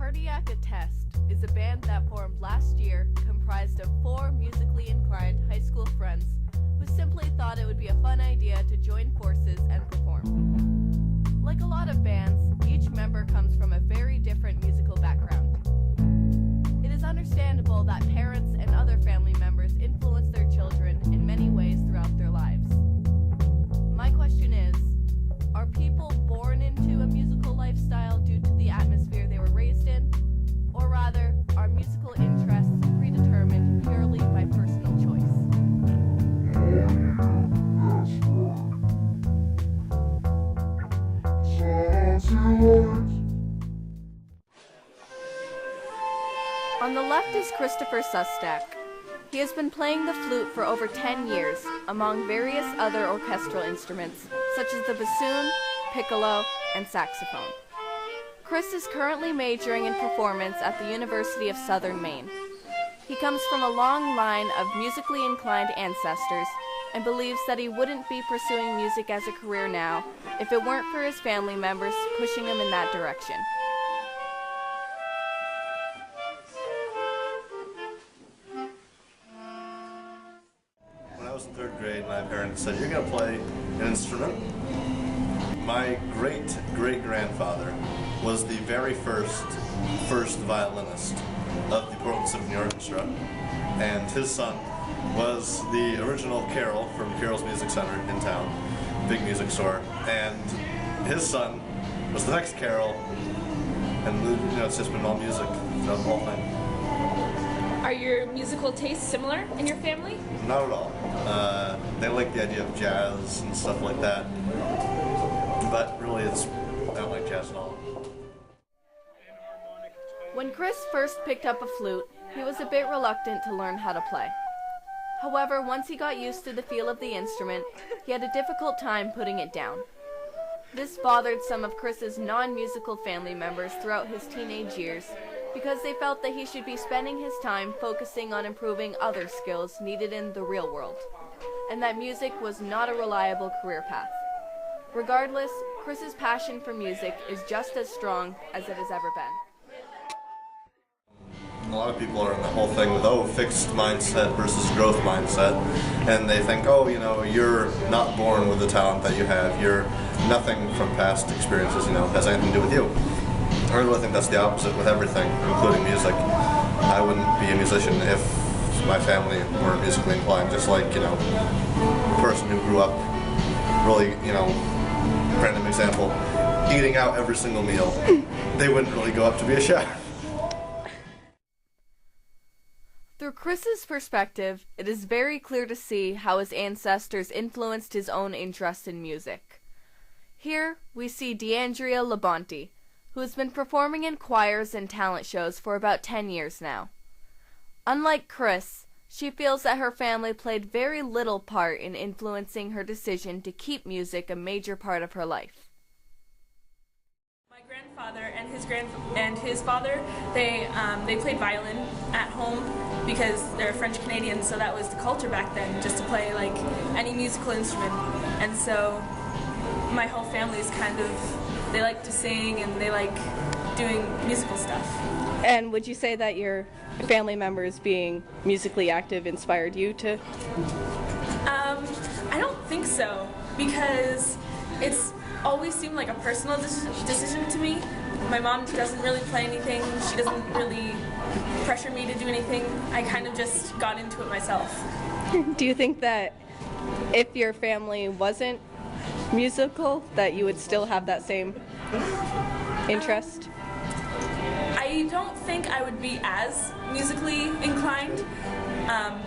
Heartiac Attest is a band that formed last year comprised of 4 musically inclined high school friends who simply thought it would be a fun idea to join forces and perform. Like a lot of bands, each member comes from a very different musical background. It is understandable that parents and other family members influence their children in many ways throughout their lives. My question is, are people born into a musical lifestyle due to the atmosphere they were raised in? Or rather, are musical interests predetermined purely by personal choice? On the left is Christopher Sustak. He has been playing the flute for over 10 years, among various other orchestral instruments, such as the bassoon, piccolo, and saxophone. Chris is currently majoring in performance at the University of Southern Maine. He comes from a long line of musically inclined ancestors and believes that he wouldn't be pursuing music as a career now if it weren't for his family members pushing him in that direction. When I was in 3rd grade, my parents said, "You're going to play an instrument." My great-great-grandfather was the very first violinist of the Portland Symphony Orchestra, and his son was the original Carol from Carol's Music Center in town, big music store, and his son was the next Carol, and it's just been all music throughout the whole thing. Are your musical tastes similar in your family? Not at all. They like the idea of jazz and stuff like that, but really I don't like jazz at all. When Chris first picked up a flute, he was a bit reluctant to learn how to play. However, once he got used to the feel of the instrument, he had a difficult time putting it down. This bothered some of Chris's non-musical family members throughout his teenage years, because they felt that he should be spending his time focusing on improving other skills needed in the real world, and that music was not a reliable career path. Regardless, Chris's passion for music is just as strong as it has ever been. A lot of people are in the whole thing with, fixed mindset versus growth mindset, and they think, you're not born with the talent that you have, you're nothing from past experiences, has anything to do with you. I really think that's the opposite with everything, including music. I wouldn't be a musician if my family weren't musically inclined, just like, a person who grew up really, random example, eating out every single meal. They wouldn't really go up to be a chef. Through Chris's perspective, it is very clear to see how his ancestors influenced his own interest in music. Here, we see D'Andrea Labonte, who has been performing in choirs and talent shows for about 10 years now. Unlike Chris, she feels that her family played very little part in influencing her decision to keep music a major part of her life. My grandfather and his father, they played violin at home because they're French Canadians, so that was the culture back then, just to play like any musical instrument. And so my whole family is they like to sing and they like doing musical stuff. And would you say that your family members being musically active inspired you to? I don't think so, because it's always seemed like a personal decision to me. My mom doesn't really play anything. She doesn't really pressure me to do anything. I kind of just got into it myself. Do you think that if your family wasn't musical, that you would still have that same interest? I don't think I would be as musically inclined,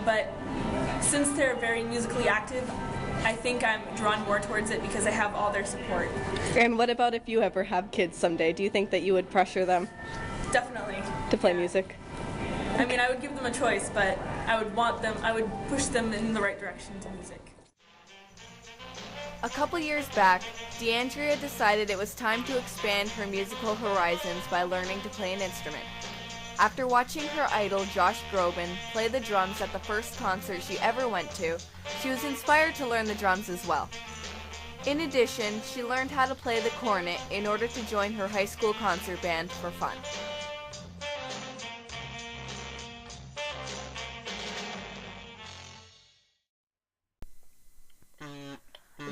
but since they're very musically active, I think I'm drawn more towards it because I have all their support. And what about if you ever have kids someday? Do you think that you would pressure them? Definitely. To play music? I mean, I would give them a choice, but I would push them in the right direction to music. A couple years back, D'Andrea decided it was time to expand her musical horizons by learning to play an instrument. After watching her idol Josh Groban play the drums at the first concert she ever went to, she was inspired to learn the drums as well. In addition, she learned how to play the cornet in order to join her high school concert band for fun.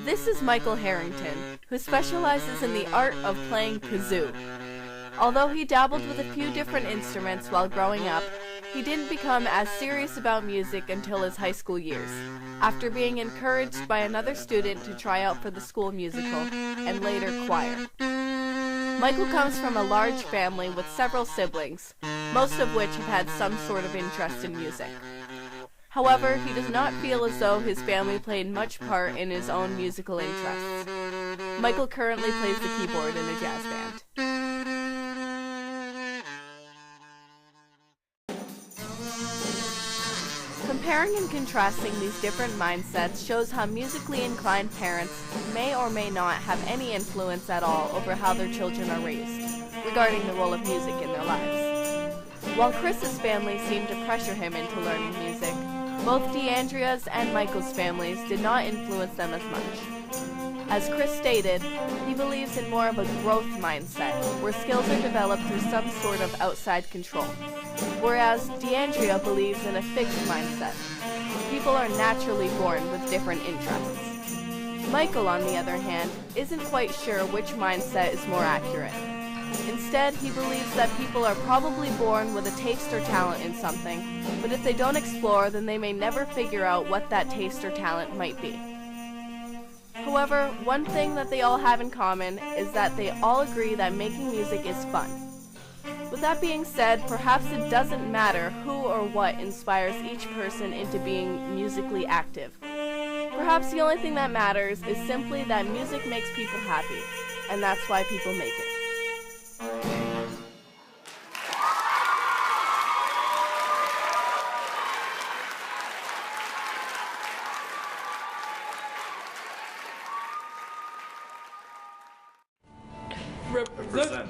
This is Michael Harrington, who specializes in the art of playing kazoo. Although he dabbled with a few different instruments while growing up, he didn't become as serious about music until his high school years, after being encouraged by another student to try out for the school musical, and later choir. Michael comes from a large family with several siblings, most of which have had some sort of interest in music. However, he does not feel as though his family played much part in his own musical interests. Michael currently plays the keyboard in a jazz band. Comparing and contrasting these different mindsets shows how musically inclined parents may or may not have any influence at all over how their children are raised, regarding the role of music in their lives. While Chris's family seemed to pressure him into learning music, both DeAndrea's and Michael's families did not influence them as much. As Chris stated, he believes in more of a growth mindset, where skills are developed through some sort of outside control, whereas DeAndrea believes in a fixed mindset. People are naturally born with different interests. Michael, on the other hand, isn't quite sure which mindset is more accurate. Instead, he believes that people are probably born with a taste or talent in something, but if they don't explore, then they may never figure out what that taste or talent might be. However, one thing that they all have in common is that they all agree that making music is fun. With that being said, perhaps it doesn't matter who or what inspires each person into being musically active. Perhaps the only thing that matters is simply that music makes people happy, and that's why people make it. Represent.